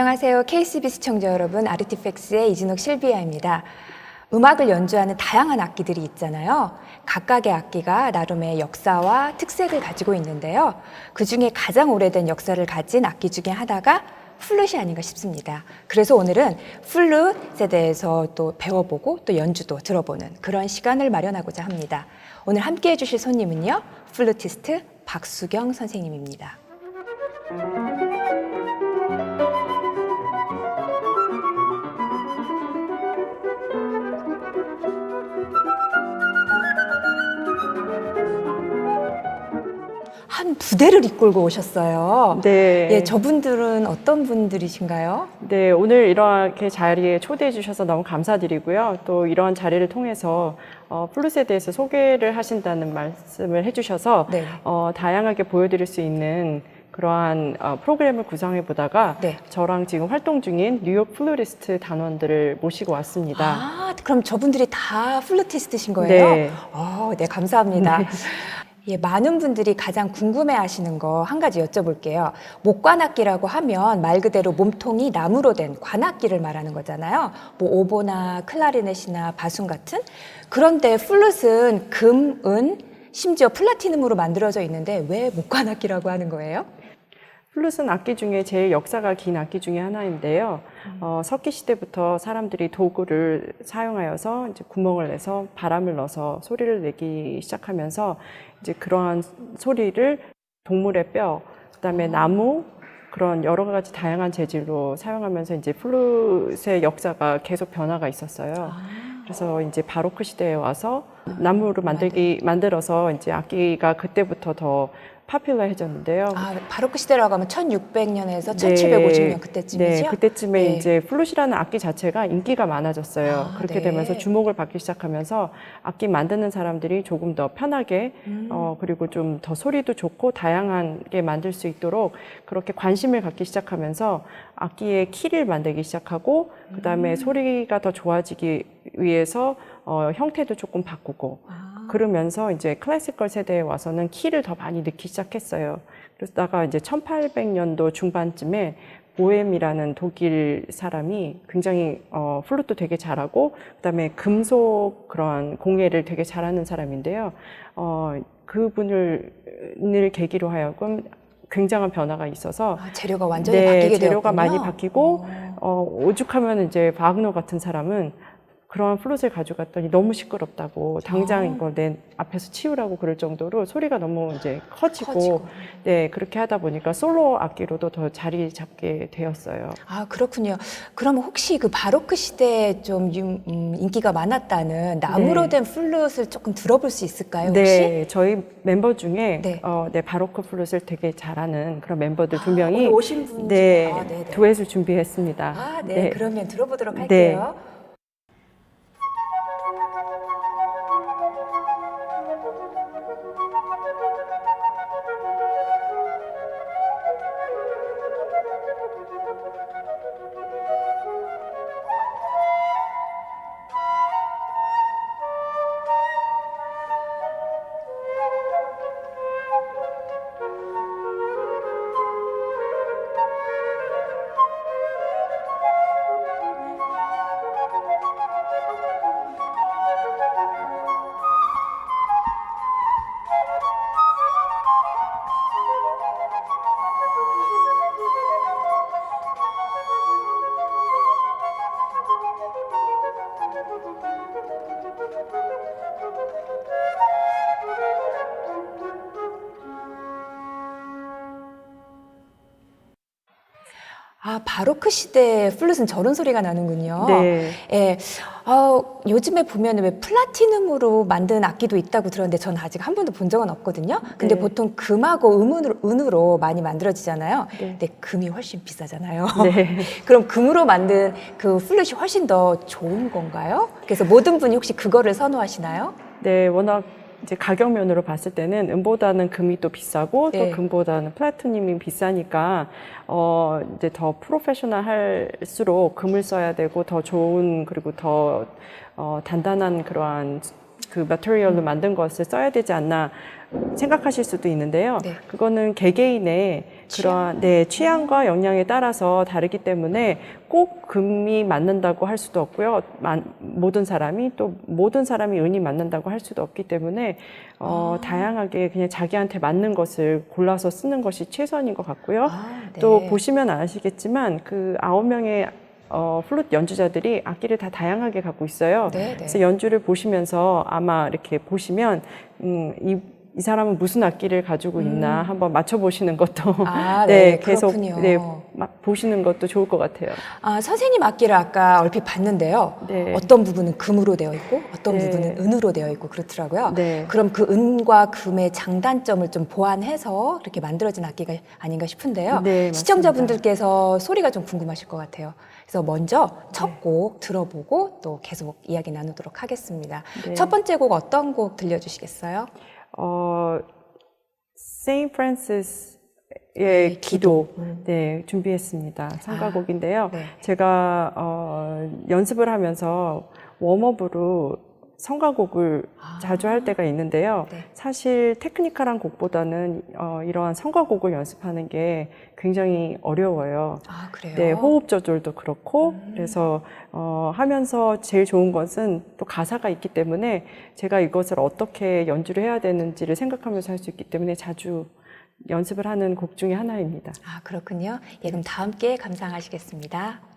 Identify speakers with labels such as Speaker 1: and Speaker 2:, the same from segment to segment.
Speaker 1: 안녕하세요. KCB 시청자 여러분, 아르티팩스의 이진옥 실비아입니다. 음악을 연주하는 다양한 악기들이 있잖아요. 각각의 악기가 나름의 역사와 특색을 가지고 있는데요. 그 중에 가장 오래된 역사를 가진 악기 중에 하나가 플룻이 아닌가 싶습니다. 그래서 오늘은 플룻에 대해서 또 배워보고 또 연주도 들어보는 그런 시간을 마련하고자 합니다. 오늘 함께 해주실 손님은요, 플루티스트 박수경 선생님입니다. 한 부대를 이끌고 오셨어요.
Speaker 2: 네.
Speaker 1: 예, 저분들은 어떤 분들이신가요?
Speaker 2: 네, 오늘 이렇게 자리에 초대해 주셔서 너무 감사드리고요. 또 이런 자리를 통해서 플룻에 대해서 소개를 하신다는 말씀을 해주셔서
Speaker 1: 네.
Speaker 2: 다양하게 보여드릴 수 있는 그러한 프로그램을 구성해 보다가
Speaker 1: 네.
Speaker 2: 저랑 지금 활동 중인 뉴욕 플루리스트 단원들을 모시고 왔습니다.
Speaker 1: 아, 그럼 저분들이 다 플루티스트신 거예요?
Speaker 2: 네.
Speaker 1: 네, 감사합니다.
Speaker 2: 네.
Speaker 1: 예, 많은 분들이 가장 궁금해 하시는 거 한 가지 여쭤볼게요. 목관악기라고 하면 말 그대로 몸통이 나무로 된 관악기를 말하는 거잖아요. 뭐 오보나 클라리넷이나 바순 같은. 그런데 플룻은 금, 은, 심지어 플라티넘으로 만들어져 있는데 왜 목관악기라고 하는 거예요?
Speaker 2: 플룻은 악기 중에 제일 역사가 긴 악기 중에 하나인데요. 석기 시대부터 사람들이 도구를 사용하여서 이제 구멍을 내서 바람을 넣어서 소리를 내기 시작하면서 이제 그러한 소리를 동물의 뼈, 그다음에 나무, 그런 여러 가지 다양한 재질로 사용하면서 이제 플룻의 역사가 계속 변화가 있었어요. 그래서 이제 바로크 시대에 와서 나무로 만들어서 이제 악기가 그때부터 더 파퓰러해졌는데요.
Speaker 1: 바로크 시대라고 하면 1600년에서 1750년 그때쯤이죠?
Speaker 2: 네, 그때쯤에
Speaker 1: 네.
Speaker 2: 이제 플룻이라는 악기 자체가 인기가 많아졌어요. 그렇게
Speaker 1: 네.
Speaker 2: 되면서 주목을 받기 시작하면서 악기 만드는 사람들이 조금 더 편하게 그리고 좀 더 소리도 좋고 다양하게 만들 수 있도록 그렇게 관심을 갖기 시작하면서 악기의 키를 만들기 시작하고 그다음에 소리가 더 좋아지기 위해서 형태도 조금 바꾸고 그러면서 이제 클래시컬 세대에 와서는 키를 더 많이 넣기 시작했어요. 그러다가 이제 1800년도 중반쯤에 보엠이라는 독일 사람이 굉장히 플룻도 되게 잘하고 그다음에 금속 그런 공예를 되게 잘하는 사람인데요. 그분을 계기로 하여금 굉장한 변화가 있어서
Speaker 1: 재료가 완전히 바뀌게 되었군요.
Speaker 2: 재료가 많이 바뀌고 오죽하면 이제 바그너 같은 사람은 그런 플룻을 가져갔더니 너무 시끄럽다고 당장 이걸 내 앞에서 치우라고 그럴 정도로 소리가 너무 이제 커지고 네, 그렇게 하다 보니까 솔로 악기로도 더 자리 잡게 되었어요.
Speaker 1: 그렇군요. 그럼 혹시 그 바로크 시대에 좀 인기가 많았다는 나무로 된 플룻을 조금 들어볼 수 있을까요, 혹시?
Speaker 2: 네, 저희 멤버 중에
Speaker 1: 네.
Speaker 2: 바로크 플룻을 되게 잘하는 그런 멤버들 두 명이
Speaker 1: 오늘 오신 분
Speaker 2: 네,
Speaker 1: 중에
Speaker 2: 듀엣을 준비했습니다.
Speaker 1: 네. 그러면 들어보도록 할게요. 바로크 시대 플룻은 저런 소리가 나는군요.
Speaker 2: 네.
Speaker 1: 예. 요즘에 보면 왜 플라티넘으로 만든 악기도 있다고 들었는데 저는 아직 한 번도 본 적은 없거든요. 근데
Speaker 2: 네.
Speaker 1: 보통 금하고 은으로 많이 만들어지잖아요.
Speaker 2: 네.
Speaker 1: 근데 금이 훨씬 비싸잖아요.
Speaker 2: 네.
Speaker 1: 그럼 금으로 만든 그 플룻이 훨씬 더 좋은 건가요? 그래서 모든 분이 혹시 그거를 선호하시나요?
Speaker 2: 네, 워낙 이제 가격 면으로 봤을 때는 은보다는 금이 또 비싸고
Speaker 1: 네.
Speaker 2: 또 금보다는 플라티늄이 비싸니까 이제 더 프로페셔널 할수록 금을 써야 되고 더 좋은 그리고 더 단단한 그러한 그 머터리얼로 만든 것을 써야 되지 않나 생각하실 수도 있는데요.
Speaker 1: 네.
Speaker 2: 그거는 개개인의 그러한 네, 취향과 역량에 따라서 다르기 때문에 꼭 금이 맞는다고 할 수도 없고요. 모든 사람이 은이 맞는다고 할 수도 없기 때문에 다양하게 그냥 자기한테 맞는 것을 골라서 쓰는 것이 최선인 것 같고요.
Speaker 1: 네.
Speaker 2: 또 보시면 아시겠지만 그 9명의 플루트 연주자들이 악기를 다 다양하게 갖고 있어요.
Speaker 1: 네, 네.
Speaker 2: 그래서 연주를 보시면서 아마 이렇게 보시면 이 사람은 무슨 악기를 가지고 있나 한번 맞춰보시는 것도
Speaker 1: 네,
Speaker 2: 계속
Speaker 1: 그렇군요.
Speaker 2: 네, 보시는 것도 좋을 것 같아요.
Speaker 1: 선생님 악기를 아까 얼핏 봤는데요.
Speaker 2: 네.
Speaker 1: 어떤 부분은 금으로 되어 있고 어떤
Speaker 2: 네.
Speaker 1: 부분은 은으로 되어 있고 그렇더라고요.
Speaker 2: 네.
Speaker 1: 그럼 그 은과 금의 장단점을 좀 보완해서 이렇게 만들어진 악기가 아닌가 싶은데요.
Speaker 2: 네, 맞습니다.
Speaker 1: 시청자분들께서 소리가 좀 궁금하실 것 같아요. 그래서 먼저 첫
Speaker 2: 네.
Speaker 1: 곡 들어보고 또 계속 이야기 나누도록 하겠습니다.
Speaker 2: 네.
Speaker 1: 첫 번째 곡 어떤 곡 들려주시겠어요?
Speaker 2: 세인트 프란시스의 기도
Speaker 1: 기도.
Speaker 2: 네, 준비했습니다. 성가곡인데요.
Speaker 1: 네.
Speaker 2: 제가 연습을 하면서 웜업으로 성가곡을 자주 할 때가 있는데요.
Speaker 1: 네.
Speaker 2: 사실 테크니컬한 곡보다는 이러한 성가곡을 연습하는 게 굉장히 어려워요.
Speaker 1: 그래요?
Speaker 2: 네, 호흡 조절도 그렇고 그래서 하면서 제일 좋은 것은 또 가사가 있기 때문에 제가 이것을 어떻게 연주를 해야 되는지를 생각하면서 할 수 있기 때문에 자주 연습을 하는 곡 중에 하나입니다.
Speaker 1: 그렇군요. 예, 그럼 다 함께 감상하시겠습니다.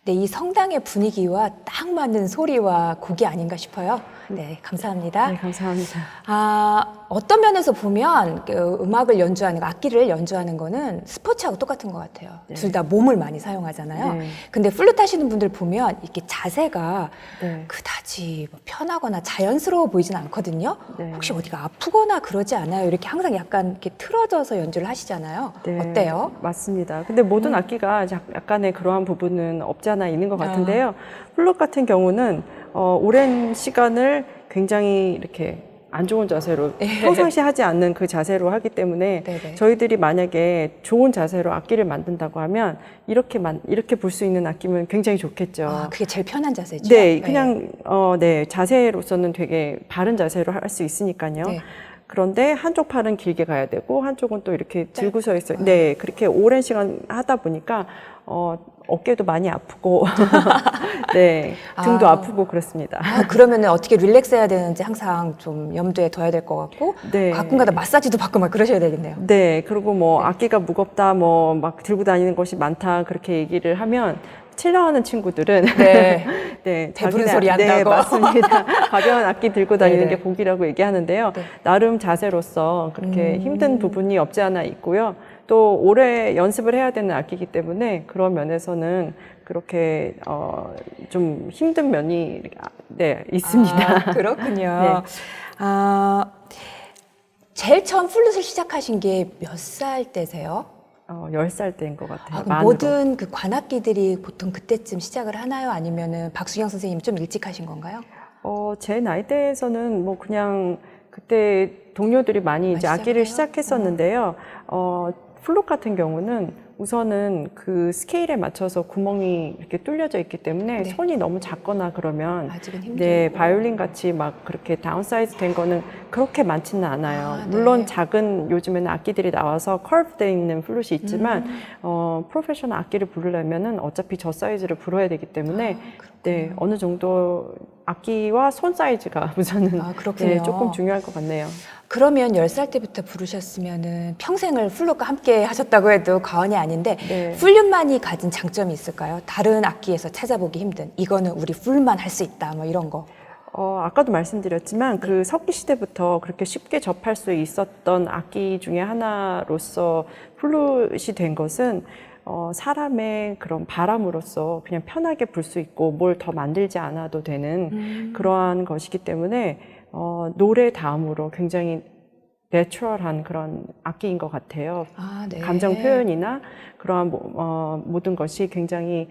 Speaker 1: 네, 이 성당의 분위기와 딱 맞는 소리와 곡이 아닌가 싶어요. 네, 감사합니다.
Speaker 2: 네, 감사합니다.
Speaker 1: 어떤 면에서 보면 그 음악을 연주하는 거, 악기를 연주하는 거는 스포츠하고 똑같은 것 같아요.
Speaker 2: 네.
Speaker 1: 둘 다 몸을 많이 사용하잖아요.
Speaker 2: 네.
Speaker 1: 근데 플루트 하시는 분들 보면 이렇게 자세가
Speaker 2: 네.
Speaker 1: 그다지 뭐 편하거나 자연스러워 보이진 않거든요.
Speaker 2: 네.
Speaker 1: 혹시 어디가 아프거나 그러지 않아요? 이렇게 항상 약간 이렇게 틀어져서 연주를 하시잖아요.
Speaker 2: 네,
Speaker 1: 어때요?
Speaker 2: 맞습니다. 근데 모든 악기가 약간의 그러한 부분은 없지 않아 있는 것 같은데요. 플룻 같은 경우는 오랜 시간을 굉장히 이렇게 안 좋은 자세로 평상시 하지 않는 그 자세로 하기 때문에
Speaker 1: 네네.
Speaker 2: 저희들이 만약에 좋은 자세로 악기를 만든다고 하면 이렇게 볼 수 있는 악기면 굉장히 좋겠죠.
Speaker 1: 그게 제일 편한 자세죠?
Speaker 2: 네, 그냥 네, 자세로서는 되게 바른 자세로 할 수 있으니까요.
Speaker 1: 네.
Speaker 2: 그런데 한쪽 팔은 길게 가야 되고 한쪽은 또 이렇게 들고 서 있어요. 네, 그렇게 오랜 시간 하다 보니까 어깨도 많이 아프고 네, 등도 아프고 그렇습니다.
Speaker 1: 그러면 어떻게 릴렉스 해야 되는지 항상 좀 염두에 둬야 될 것 같고
Speaker 2: 네.
Speaker 1: 가끔가다 마사지도 받고 막 그러셔야 되겠네요.
Speaker 2: 네, 그리고 뭐 악기가 무겁다, 뭐 막 들고 다니는 것이 많다 그렇게 얘기를 하면 칠려하는 친구들은
Speaker 1: 네.
Speaker 2: 네,
Speaker 1: 배부른
Speaker 2: 자기네
Speaker 1: 소리 한다고.
Speaker 2: 네, 맞습니다. 가벼운 악기 들고 다니는
Speaker 1: 네네.
Speaker 2: 게 복이라고 얘기하는데요.
Speaker 1: 네.
Speaker 2: 나름 자세로서 그렇게 힘든 부분이 없지 않아 있고요. 또 오래 연습을 해야 되는 악기이기 때문에 그런 면에서는 그렇게 좀 힘든 면이 네, 있습니다.
Speaker 1: 그렇군요.
Speaker 2: 네.
Speaker 1: 제일 처음 플룻을 시작하신 게 몇 살 때세요?
Speaker 2: 10살 때인 것 같아요.
Speaker 1: 그럼
Speaker 2: 만으로.
Speaker 1: 모든 그 관악기들이 보통 그때쯤 시작을 하나요? 아니면은 박수경 선생님이 좀 일찍 하신 건가요?
Speaker 2: 제 나이대에서는 뭐 그냥 그때 동료들이 많이 이제 악기를 시작했었는데요. 플룻 같은 경우는 우선은 그 스케일에 맞춰서 구멍이 이렇게 뚫려져 있기 때문에
Speaker 1: 네.
Speaker 2: 손이 너무 작거나 그러면
Speaker 1: 아직은 힘들고.
Speaker 2: 네, 바이올린 같이 막 그렇게 다운사이즈 된 거는 그렇게 많지는 않아요.
Speaker 1: 네.
Speaker 2: 물론 작은 요즘에는 악기들이 나와서 커브되어 있는 플룻이 있지만 프로페셔널 악기를 부르려면은 어차피 저 사이즈를 불어야 되기 때문에 네, 어느 정도 악기와 손 사이즈가 우선은
Speaker 1: 그렇군요.
Speaker 2: 네, 조금 중요할 것 같네요.
Speaker 1: 그러면 10살 때부터 부르셨으면은 평생을 플룻과 함께 하셨다고 해도 과언이 아닌데
Speaker 2: 네.
Speaker 1: 플룻만이 가진 장점이 있을까요? 다른 악기에서 찾아보기 힘든 이거는 우리 플룻만 할 수 있다 뭐 이런 거.
Speaker 2: 아까도 말씀드렸지만 그 석기 시대부터 그렇게 쉽게 접할 수 있었던 악기 중에 하나로서 플룻이 된 것은 사람의 그런 바람으로서 그냥 편하게 불 수 있고 뭘 더 만들지 않아도 되는 그러한 것이기 때문에 노래 다음으로 굉장히 내추럴한 그런 악기인 것 같아요.
Speaker 1: 네.
Speaker 2: 감정 표현이나 그러한 모든 것이 굉장히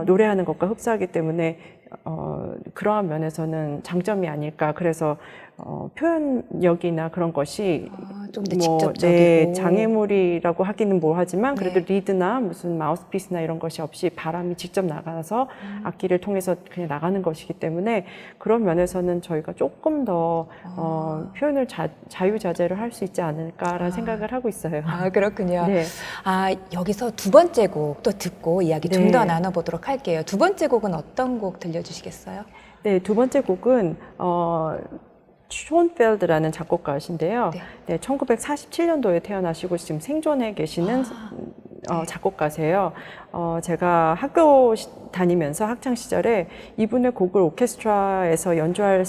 Speaker 2: 노래하는 것과 흡사하기 때문에 그러한 면에서는 장점이 아닐까. 그래서 표현력이나 그런 것이
Speaker 1: 좀 더 직접적이고.
Speaker 2: 네, 장애물이라고 하기는 뭐하지만 그래도 리드나 무슨 마우스피스나 이런 것이 없이 바람이 직접 나가서 악기를 통해서 그냥 나가는 것이기 때문에 그런 면에서는 저희가 조금 더 표현을 자유자재로 할 수 있지 않을까라는 생각을 하고 있어요.
Speaker 1: 그렇군요.
Speaker 2: 네.
Speaker 1: 여기서 두 번째 곡 또 듣고 이야기 좀
Speaker 2: 네.
Speaker 1: 더 나눠보도록 할게요. 두 번째 곡은 어떤 곡 들려주시겠어요?
Speaker 2: 네, 두 번째 곡은 숀 필드라는 작곡가이신데요. 네, 1947년도에 태어나시고 지금 생존해 계시는 작곡가세요. 제가 학교 다니면서 학창 시절에 이분의 곡을 오케스트라에서 연주할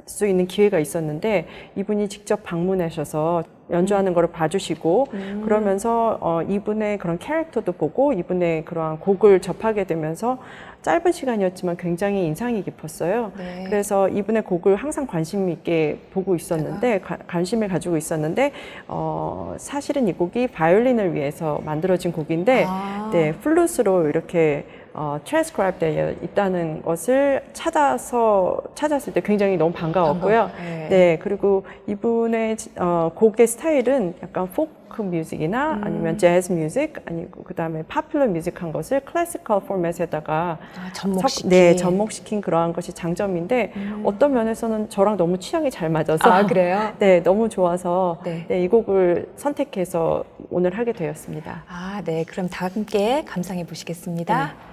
Speaker 2: 수 있는 기회가 있었는데 이분이 직접 방문하셔서 연주하는 거를 봐주시고 그러면서 이분의 그런 캐릭터도 보고 이분의 그러한 곡을 접하게 되면서 짧은 시간이었지만 굉장히 인상이 깊었어요.
Speaker 1: 네.
Speaker 2: 그래서 이분의 곡을 항상 관심 있게 보고 있었는데 관심을 가지고 있었는데 사실은 이 곡이 바이올린을 위해서 만들어진 곡인데 네, 플룻으로 이렇게 트랜스크라이브 되어 있다는 것을 찾았을 때 굉장히 너무 반가웠고요. 네, 그리고 이분의 곡의 스타일은 약간 포크 뮤직이나 아니면 재즈 뮤직 아니고 그다음에 파퓰러 뮤직한 것을 클래시컬 포맷에다가 접목시킨 그러한 것이 장점인데 어떤 면에서는 저랑 너무 취향이 잘 맞아서
Speaker 1: 그래요?
Speaker 2: 네, 너무 좋아서
Speaker 1: 네.
Speaker 2: 이 곡을 선택해서 오늘 하게 되었습니다.
Speaker 1: 네. 그럼 다 함께 감상해 보시겠습니다.
Speaker 2: 네.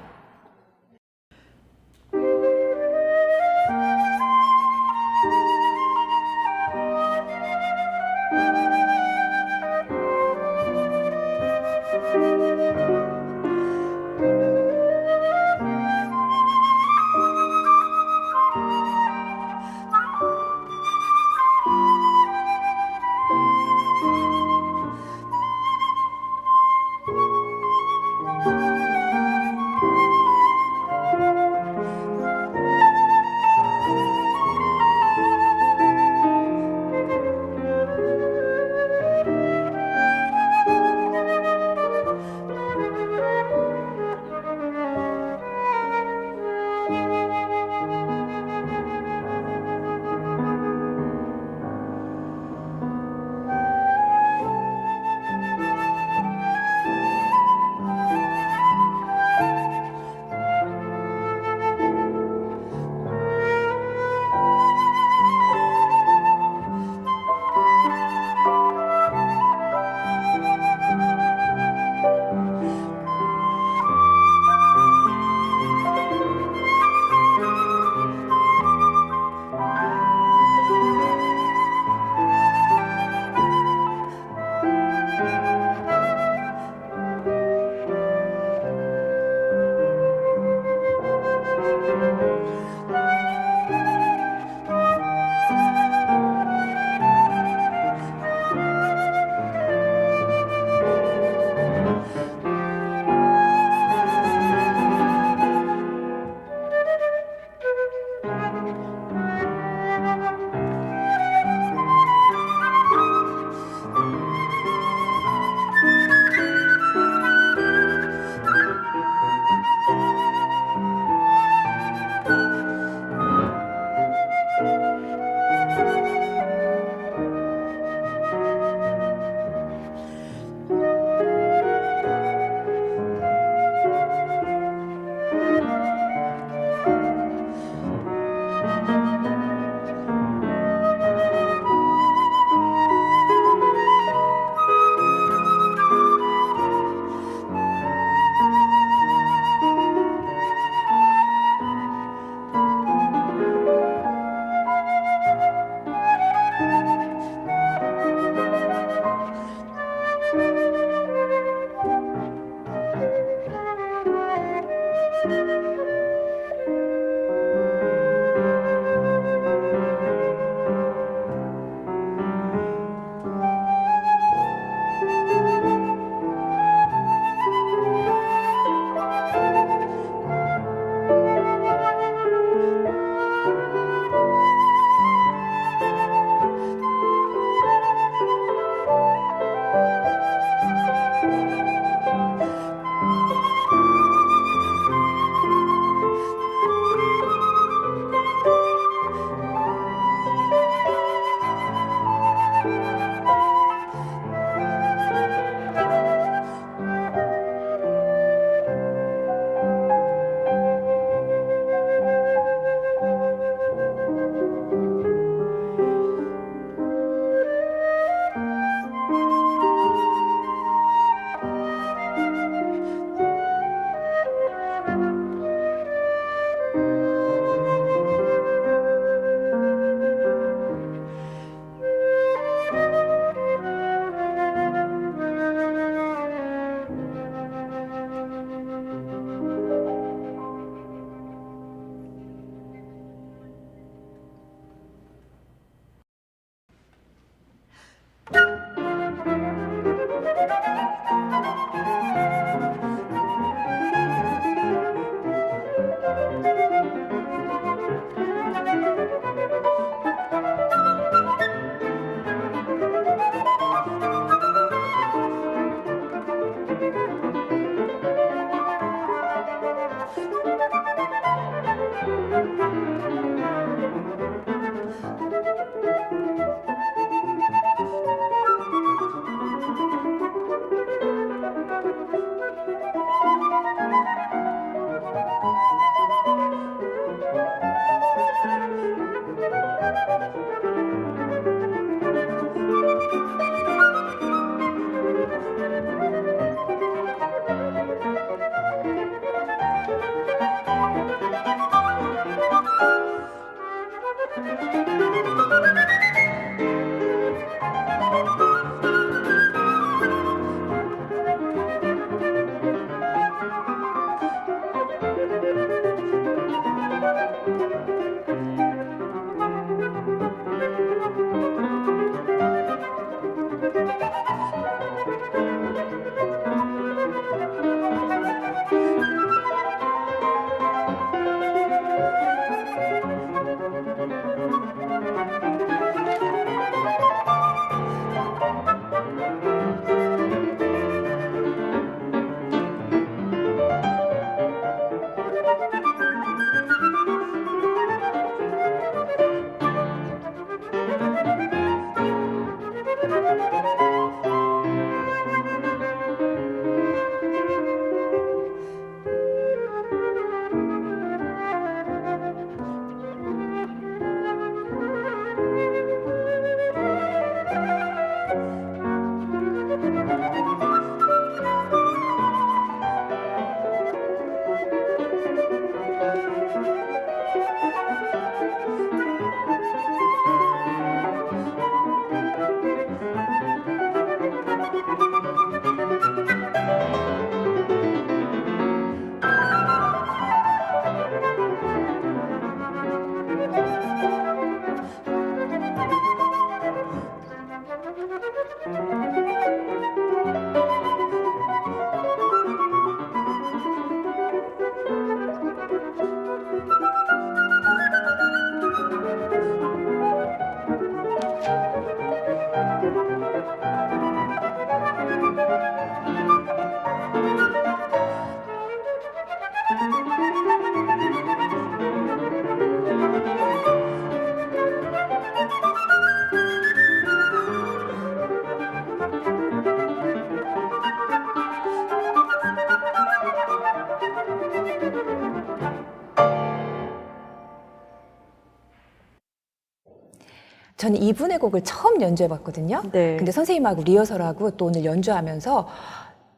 Speaker 1: 저는 이분의 곡을 처음 연주해봤거든요.
Speaker 2: 네.
Speaker 1: 근데 선생님하고 리허설하고 또 오늘 연주하면서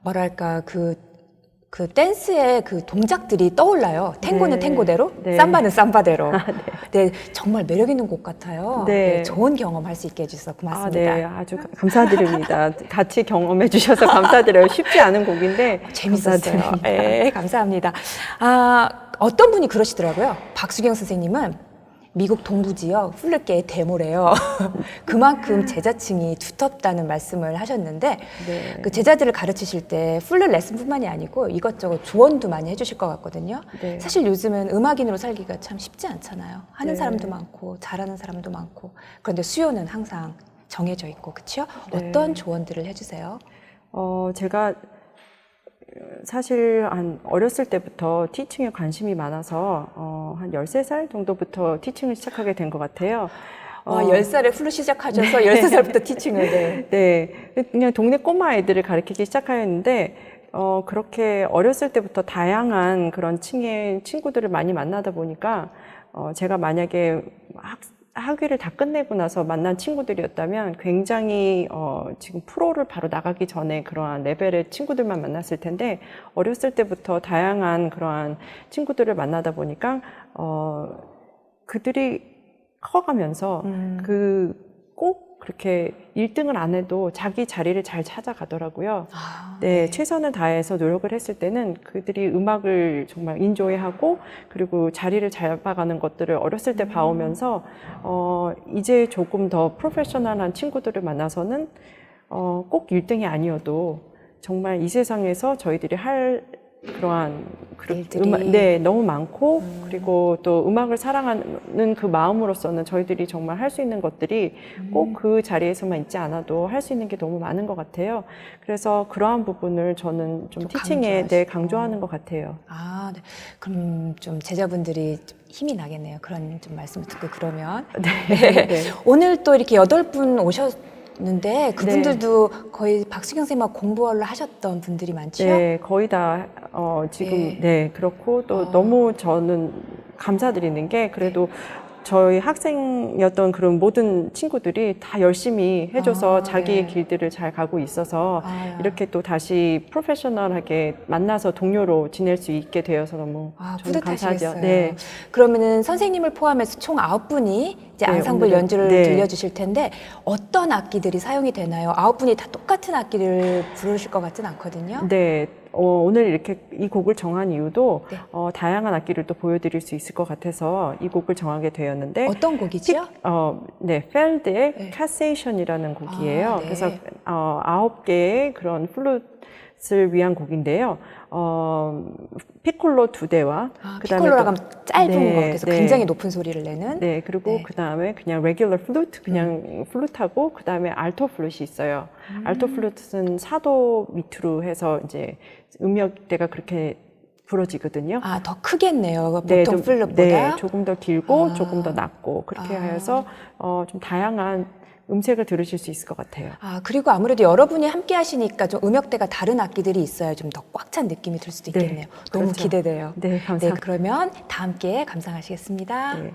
Speaker 1: 뭐랄까 그 댄스의 그 동작들이 떠올라요. 탱고는
Speaker 2: 네.
Speaker 1: 탱고대로,
Speaker 2: 네.
Speaker 1: 삼바는 삼바대로. 네, 정말 매력 있는 곡 같아요.
Speaker 2: 네.
Speaker 1: 네, 좋은 경험할 수 있게 해주셔서 고맙습니다.
Speaker 2: 네, 아주 감사드립니다. 같이 경험해 주셔서 감사드려요. 쉽지 않은 곡인데
Speaker 1: 재밌었어요.
Speaker 2: 감사드립니다.
Speaker 1: 네, 감사합니다. 아, 어떤 분이 그러시더라고요. 박수경 선생님은 미국 동부 지역 플룻계의 데모래요. 그만큼 제자층이 두텁다는 말씀을 하셨는데
Speaker 2: 네.
Speaker 1: 그 제자들을 가르치실 때 플룻 레슨뿐만이 아니고 이것저것 조언도 많이 해주실 것 같거든요.
Speaker 2: 네.
Speaker 1: 사실 요즘은 음악인으로 살기가 참 쉽지 않잖아요. 하는
Speaker 2: 네.
Speaker 1: 사람도 많고 잘하는 사람도 많고 그런데 수요는 항상 정해져 있고 그렇죠?
Speaker 2: 네.
Speaker 1: 어떤 조언들을 해주세요?
Speaker 2: 제가 사실 한 어렸을 때부터 티칭에 관심이 많아서 한 13살 정도부터 티칭을 시작하게 된 것 같아요.
Speaker 1: 10살에 플룻 시작하셔서 13살부터 티칭을. 네.
Speaker 2: 네, 그냥 동네 꼬마 아이들을 가르치기 시작하였는데 그렇게 어렸을 때부터 다양한 그런 층의 친구들을 많이 만나다 보니까 제가 만약에 학위를 다 끝내고 나서 만난 친구들이었다면 굉장히 지금 프로를 바로 나가기 전에 그러한 레벨의 친구들만 만났을 텐데 어렸을 때부터 다양한 그러한 친구들을 만나다 보니까 그들이 커가면서 꼭 그렇게 1등을 안 해도 자기 자리를 잘 찾아가더라고요. 네, 최선을 다해서 노력을 했을 때는 그들이 음악을 정말 인조이하고 그리고 자리를 잡아가는 것들을 어렸을 때 봐오면서 이제 조금 더 프로페셔널한 친구들을 만나서는 꼭 1등이 아니어도 정말 이 세상에서 저희들이 할 그러한
Speaker 1: 일들이
Speaker 2: 너무 많고 그리고 또 음악을 사랑하는 그 마음으로서는 저희들이 정말 할 수 있는 것들이 꼭 그 자리에서만 있지 않아도 할 수 있는 게 너무 많은 것 같아요. 그래서 그러한 부분을 저는 좀 티칭에 강조하는 것 같아요.
Speaker 1: 아, 네. 그럼 좀 제자분들이 좀 힘이 나겠네요. 그런 좀 말씀을 듣고 그러면.
Speaker 2: 네. 네.
Speaker 1: 오늘 또 이렇게 8분 오셨는데 그분들도 거의 박수경 선생님하고 공부를 하셨던 분들이 많죠?
Speaker 2: 네, 거의 다 지금 네 그렇고 또 너무 저는 감사드리는 게 그래도 저희 학생이었던 그런 모든 친구들이 다 열심히 해줘서 자기의 길들을 잘 가고 있어서 이렇게 또 다시 프로페셔널하게 만나서 동료로 지낼 수 있게 되어서 너무 저는
Speaker 1: 뿌듯하시겠어요.
Speaker 2: 네.
Speaker 1: 그러면은 선생님을 포함해서 총 9분이 이제 앙상블 연주를 들려주실 텐데 어떤 악기들이 사용이 되나요? 9분이 다 똑같은 악기를 부르실 것 같진 않거든요.
Speaker 2: 네. 오늘 이렇게 이 곡을 정한 이유도 다양한 악기를 또 보여드릴 수 있을 것 같아서 이 곡을 정하게 되었는데
Speaker 1: 어떤 곡이죠?
Speaker 2: 네, 펠드의 카세이션이라는 곡이에요.
Speaker 1: 네.
Speaker 2: 그래서 9개의 그런 플룻을 위한 곡인데요. 피콜로 2대와
Speaker 1: 피콜로라고 하면 짧은 거, 그래서
Speaker 2: 네.
Speaker 1: 굉장히 높은 소리를 내는.
Speaker 2: 네, 그리고 그 다음에 그냥 레귤러 플루트, 그냥 플루트하고 그 다음에 알토 플룻이 있어요. 알토 플루트는 4도 밑으로 해서 이제 음역대가 그렇게 부러지거든요.
Speaker 1: 더 크겠네요.
Speaker 2: 네,
Speaker 1: 보통 플룻보다.
Speaker 2: 네, 조금 더 길고 조금 더 낮고 그렇게 해서 좀 다양한 음색을 들으실 수 있을 것 같아요.
Speaker 1: 아, 그리고 아무래도 여러분이 함께 하시니까 좀 음역대가 다른 악기들이 있어야 좀 더 꽉 찬 느낌이 들 수도
Speaker 2: 네,
Speaker 1: 있겠네요. 너무
Speaker 2: 그렇죠.
Speaker 1: 기대돼요.
Speaker 2: 네,
Speaker 1: 네,
Speaker 2: 감사합니다.
Speaker 1: 그러면 다 함께 감상하시겠습니다.
Speaker 2: 네.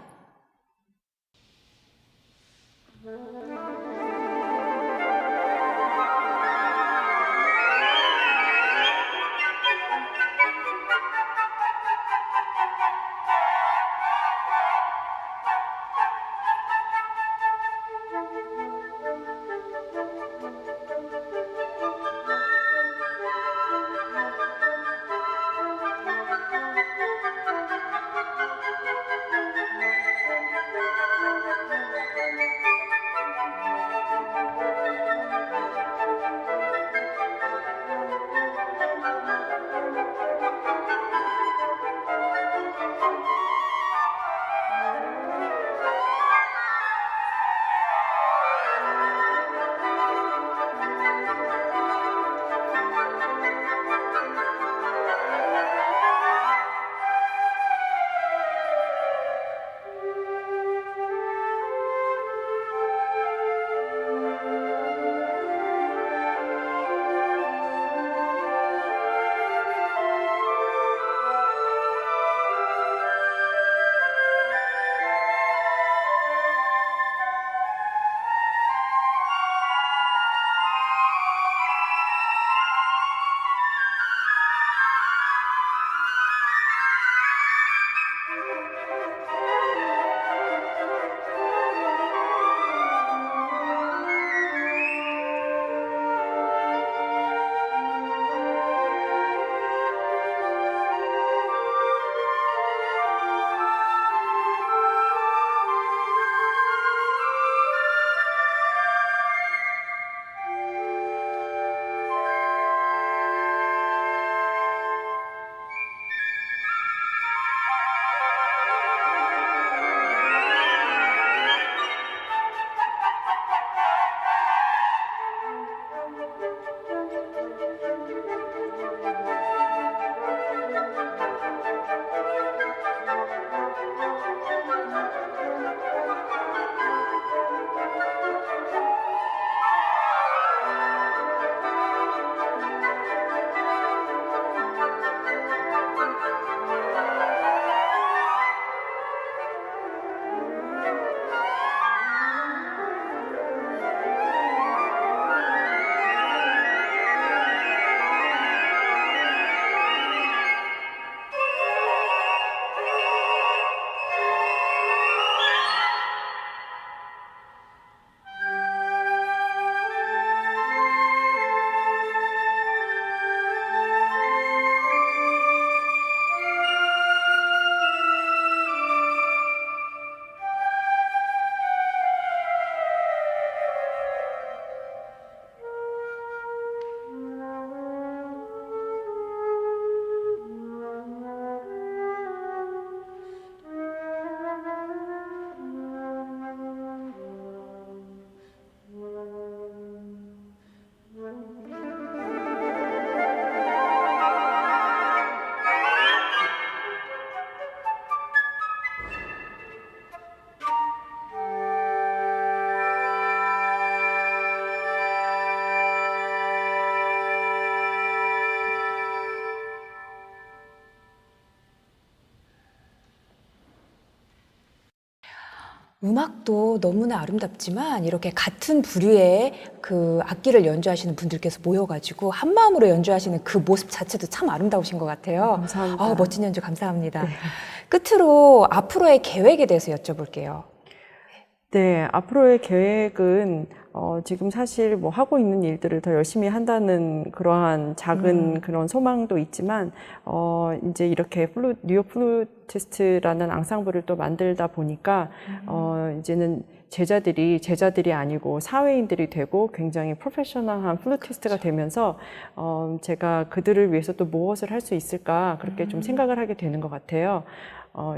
Speaker 1: 음악도 너무나 아름답지만 이렇게 같은 부류의 그 악기를 연주하시는 분들께서 모여가지고 한 마음으로 연주하시는 그 모습 자체도 참 아름다우신 것 같아요.
Speaker 2: 감사합니다.
Speaker 1: 아, 멋진 연주 감사합니다. 끝으로 앞으로의 계획에 대해서 여쭤볼게요.
Speaker 2: 네, 앞으로의 계획은 지금 사실 뭐 하고 있는 일들을 더 열심히 한다는 그러한 작은 그런 소망도 있지만 이제 이렇게 뉴욕 플루티스트라는 앙상블을 또 만들다 보니까 이제는 제자들이 아니고 사회인들이 되고 굉장히 프로페셔널한 플루티스트가 되면서 제가 그들을 위해서 또 무엇을 할 수 있을까 그렇게 좀 생각을 하게 되는 것 같아요.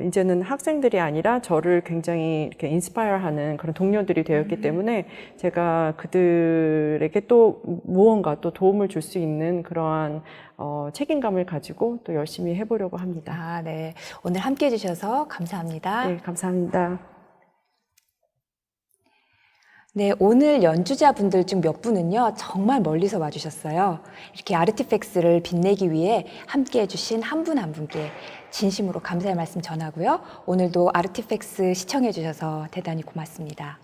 Speaker 2: 이제는 학생들이 아니라 저를 굉장히 이렇게 인스파이어하는 그런 동료들이 되었기 때문에 제가 그들에게 또 무언가 또 도움을 줄 수 있는 그러한 책임감을 가지고 또 열심히 해보려고 합니다.
Speaker 1: 아, 네. 오늘 함께 해주셔서 감사합니다.
Speaker 2: 네, 감사합니다.
Speaker 1: 네, 오늘 연주자분들 중 몇 분은요, 정말 멀리서 와주셨어요. 이렇게 아르티팩스를 빛내기 위해 함께 해주신 한 분 한 분께 진심으로 감사의 말씀 전하고요. 오늘도 아르티팩스 시청해주셔서 대단히 고맙습니다.